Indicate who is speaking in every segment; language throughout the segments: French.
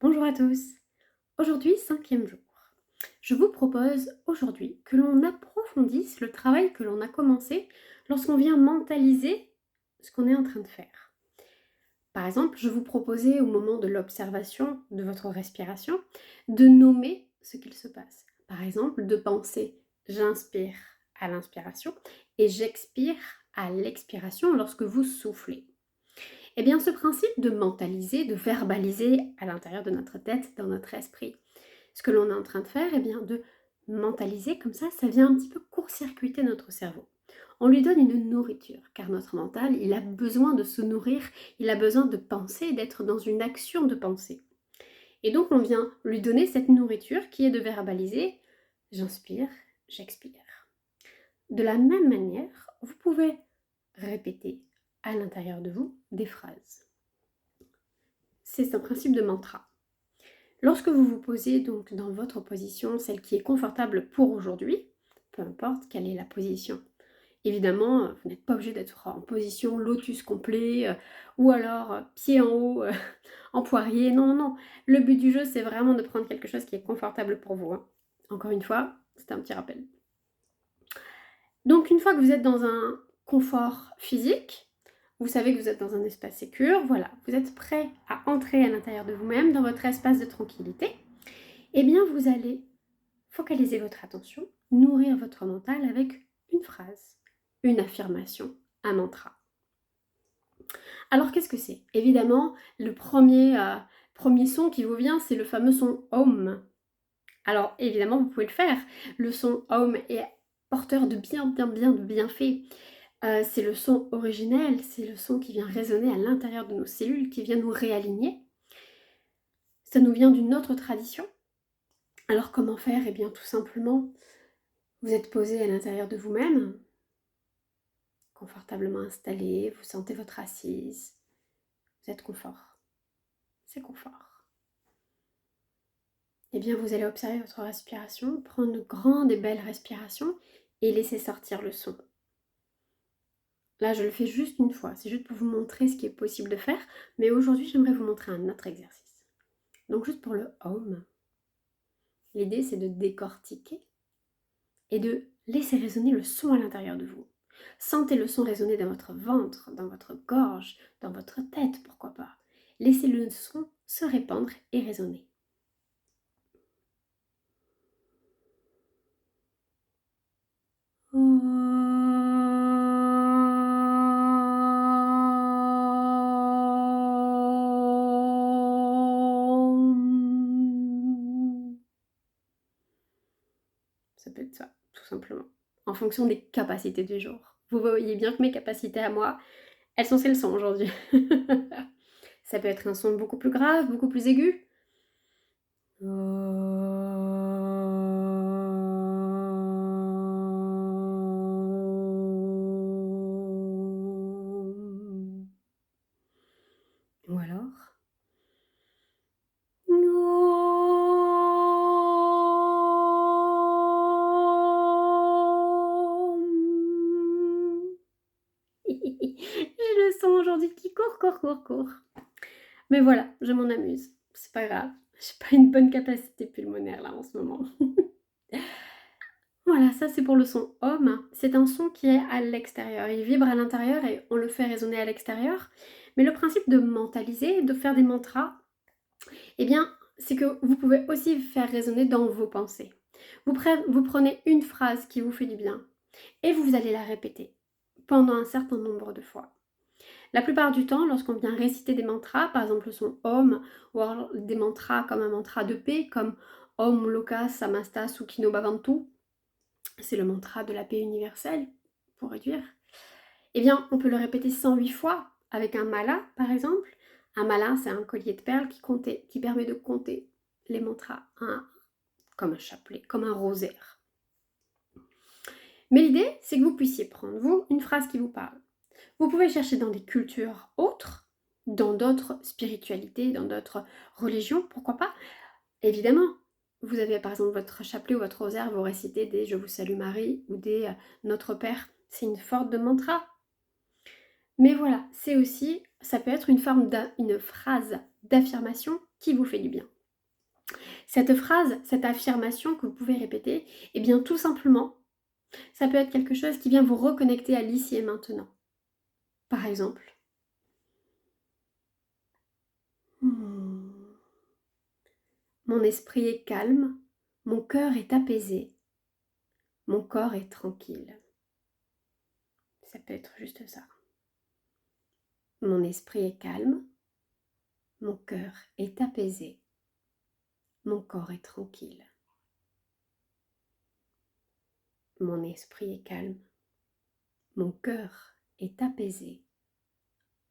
Speaker 1: Bonjour à tous. Aujourd'hui, cinquième jour. Je vous propose aujourd'hui que l'on approfondisse le travail que l'on a commencé lorsqu'on vient mentaliser ce qu'on est en train de faire. Par exemple, je vous proposais au moment de l'observation de votre respiration de nommer ce qu'il se passe. Par exemple, de penser j'inspire à l'inspiration et j'expire à l'expiration lorsque vous soufflez. Eh bien, ce principe de mentaliser, de verbaliser à l'intérieur de notre tête, dans notre esprit, ce que l'on est en train de faire, eh bien, de mentaliser comme ça vient un petit peu court-circuiter notre cerveau. On lui donne une nourriture, car notre mental, il a besoin de se nourrir, il a besoin de penser, d'être dans une action de pensée. Et donc, on vient lui donner cette nourriture qui est de verbaliser, j'inspire, j'expire. De la même manière, vous pouvez répéter à l'intérieur de vous des phrases. C'est un principe de mantra. Lorsque vous vous posez donc dans votre position, celle qui est confortable pour aujourd'hui, peu importe quelle est la position. Évidemment, vous n'êtes pas obligé d'être en position lotus complet ou alors pied en haut en poirier. Non, non, non. Le but du jeu, c'est vraiment de prendre quelque chose qui est confortable pour vous. Encore une fois, c'est un petit rappel. Donc une fois que vous êtes dans un confort physique, vous savez que vous êtes dans un espace sécure, voilà, vous êtes prêt à entrer à l'intérieur de vous-même, dans votre espace de tranquillité, eh bien vous allez focaliser votre attention, nourrir votre mental avec une phrase, une affirmation, un mantra. Alors qu'est-ce que c'est? Évidemment, le premier son qui vous vient, c'est le fameux son Om. Alors évidemment, vous pouvez le faire. Le son Om est porteur de de bienfaits. C'est le son originel, c'est le son qui vient résonner à l'intérieur de nos cellules, qui vient nous réaligner. Ça nous vient d'une autre tradition. Alors comment faire? Eh bien tout simplement, vous êtes posé à l'intérieur de vous-même, confortablement installé, vous sentez votre assise, vous êtes confort. C'est confort. Eh bien vous allez observer votre respiration, prendre une grande et belle respiration et laisser sortir le son. Là, je le fais juste une fois, c'est juste pour vous montrer ce qui est possible de faire, mais aujourd'hui, j'aimerais vous montrer un autre exercice. Donc juste pour le Om, l'idée c'est de décortiquer et de laisser résonner le son à l'intérieur de vous. Sentez le son résonner dans votre ventre, dans votre gorge, dans votre tête, pourquoi pas. Laissez le son se répandre et résonner. Ça peut être ça, tout simplement. En fonction des capacités du jour. Vous voyez bien que mes capacités à moi, elles sont celles-ci aujourd'hui. Ça peut être un son beaucoup plus grave, beaucoup plus aigu. Ou alors. J'ai le son aujourd'hui qui court. Mais voilà, je m'en amuse. C'est pas grave. J'ai pas une bonne capacité pulmonaire là en ce moment. Voilà, ça c'est pour le son Om. C'est un son qui est à l'extérieur. Il vibre à l'intérieur et on le fait résonner à l'extérieur. Mais le principe de mentaliser, de faire des mantras, eh bien, c'est que vous pouvez aussi faire résonner dans vos pensées. Vous prenez une phrase qui vous fait du bien et vous allez la répéter pendant un certain nombre de fois. La plupart du temps, lorsqu'on vient réciter des mantras, par exemple le son Om, ou alors des mantras comme un mantra de paix, comme Om Loka Samasta Sukhino Bhavantu, c'est le mantra de la paix universelle, pour réduire, eh bien, on peut le répéter 108 fois avec un mala, par exemple. Un mala, c'est un collier de perles qui permet de compter les mantras un à un, comme un chapelet, comme un rosaire. Mais l'idée, c'est que vous puissiez prendre, vous, une phrase qui vous parle. Vous pouvez chercher dans des cultures autres, dans d'autres spiritualités, dans d'autres religions, pourquoi pas. Évidemment, vous avez par exemple votre chapelet ou votre rosaire, vous récitez des Je vous salue Marie ou des Notre Père. C'est une forme de mantra. Mais voilà, c'est aussi, ça peut être une phrase d'affirmation qui vous fait du bien. Cette phrase, cette affirmation que vous pouvez répéter, eh bien tout simplement, ça peut être quelque chose qui vient vous reconnecter à l'ici et maintenant. Par exemple, mon esprit est calme, mon cœur est apaisé, mon corps est tranquille. Ça peut être juste ça. Mon esprit est calme, mon cœur est apaisé, mon corps est tranquille. Mon esprit est calme, mon cœur est apaisé,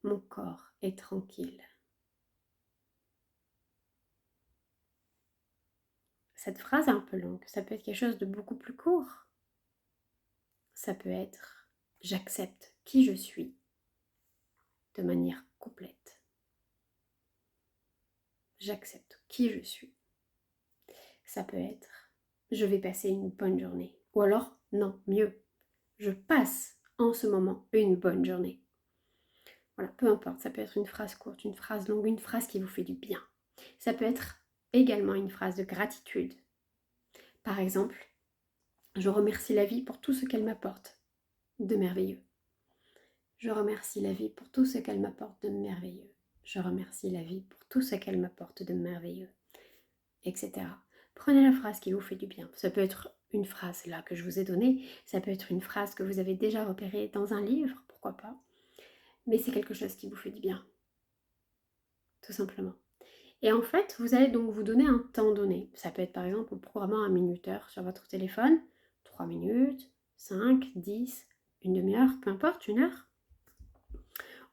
Speaker 1: mon corps est tranquille. Cette phrase est un peu longue, ça peut être quelque chose de beaucoup plus court. Ça peut être « j'accepte qui je suis » de manière complète. J'accepte qui je suis. Ça peut être « je vais passer une bonne journée » ou alors « non, mieux, je passe en ce moment une bonne journée ». Voilà, peu importe, ça peut être une phrase courte, une phrase longue, une phrase qui vous fait du bien. Ça peut être également une phrase de gratitude. Par exemple, je remercie la vie pour tout ce qu'elle m'apporte de merveilleux. Je remercie la vie pour tout ce qu'elle m'apporte de merveilleux. Je remercie la vie pour tout ce qu'elle m'apporte de merveilleux, etc. Prenez la phrase qui vous fait du bien. Ça peut être une phrase là que je vous ai donnée, ça peut être une phrase que vous avez déjà repérée dans un livre, pourquoi pas. Mais c'est quelque chose qui vous fait du bien, tout simplement. Et en fait, vous allez donc vous donner un temps donné. Ça peut être par exemple en programmant un minuteur sur votre téléphone, 3 minutes, 5, 10, une demi-heure, peu importe, une heure.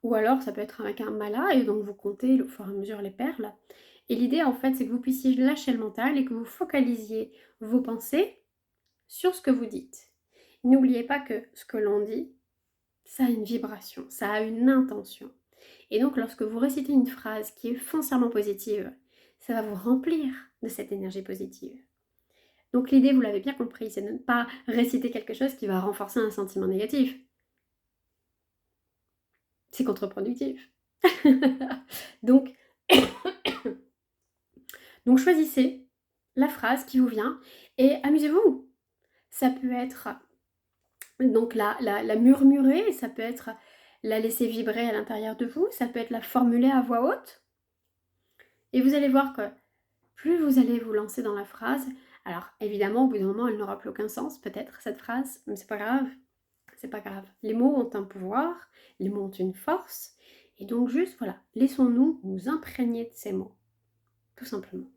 Speaker 1: Ou alors ça peut être avec un mala et donc vous comptez au fur et à mesure les perles. Et l'idée en fait c'est que vous puissiez lâcher le mental et que vous focalisiez vos pensées sur ce que vous dites. N'oubliez pas que ce que l'on dit, ça a une vibration, ça a une intention. Et donc lorsque vous récitez une phrase qui est foncièrement positive, ça va vous remplir de cette énergie positive. Donc l'idée, vous l'avez bien compris, c'est de ne pas réciter quelque chose qui va renforcer un sentiment négatif. C'est contre-productif. donc, donc choisissez la phrase qui vous vient et amusez-vous. Ça peut être donc la murmurer, ça peut être la laisser vibrer à l'intérieur de vous, ça peut être la formuler à voix haute. Et vous allez voir que plus vous allez vous lancer dans la phrase, alors évidemment au bout d'un moment elle n'aura plus aucun sens peut-être cette phrase, mais c'est pas grave, c'est pas grave. Les mots ont un pouvoir, les mots ont une force, et donc juste voilà, laissons-nous nous imprégner de ces mots, tout simplement.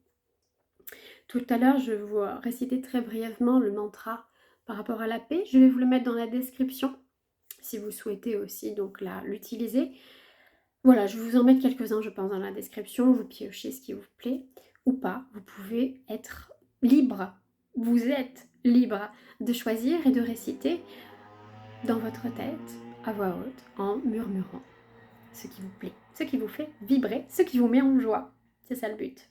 Speaker 1: Tout à l'heure je vais vous réciter très brièvement le mantra par rapport à la paix, je vais vous le mettre dans la description si vous souhaitez aussi donc l'utiliser. Voilà, je vais vous en mettre quelques-uns, je pense, dans la description. Vous piochez ce qui vous plaît ou pas. Vous pouvez être libre. Vous êtes libre de choisir et de réciter dans votre tête, à voix haute, en murmurant ce qui vous plaît, ce qui vous fait vibrer, ce qui vous met en joie. C'est ça le but.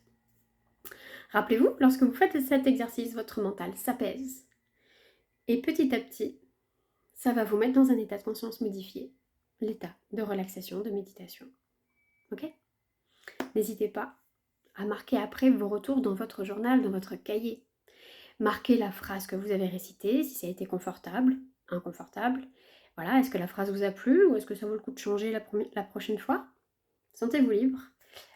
Speaker 1: Rappelez-vous, lorsque vous faites cet exercice, votre mental s'apaise. Et petit à petit, ça va vous mettre dans un état de conscience modifié. L'état de relaxation, de méditation. Ok ? N'hésitez pas à marquer après vos retours dans votre journal, dans votre cahier. Marquez la phrase que vous avez récitée, si ça a été confortable, inconfortable. Voilà, est-ce que la phrase vous a plu ou est-ce que ça vaut le coup de changer la prochaine fois? Sentez-vous libre.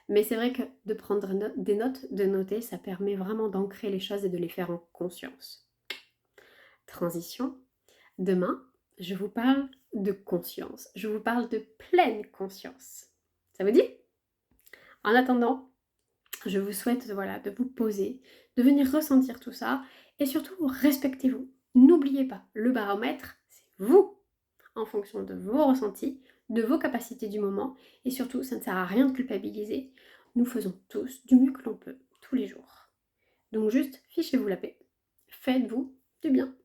Speaker 1: Mais c'est vrai que de prendre des notes, de noter, ça permet vraiment d'ancrer les choses et de les faire en conscience. Transition. Demain, je vous parle de conscience. Je vous parle de pleine conscience. Ça vous dit? En attendant, je vous souhaite voilà, de vous poser, de venir ressentir tout ça et surtout respectez-vous. N'oubliez pas, le baromètre, c'est vous, en fonction de vos ressentis, de vos capacités du moment et surtout, ça ne sert à rien de culpabiliser. Nous faisons tous du mieux que l'on peut, tous les jours. Donc juste, fichez-vous la paix. Faites-vous du bien.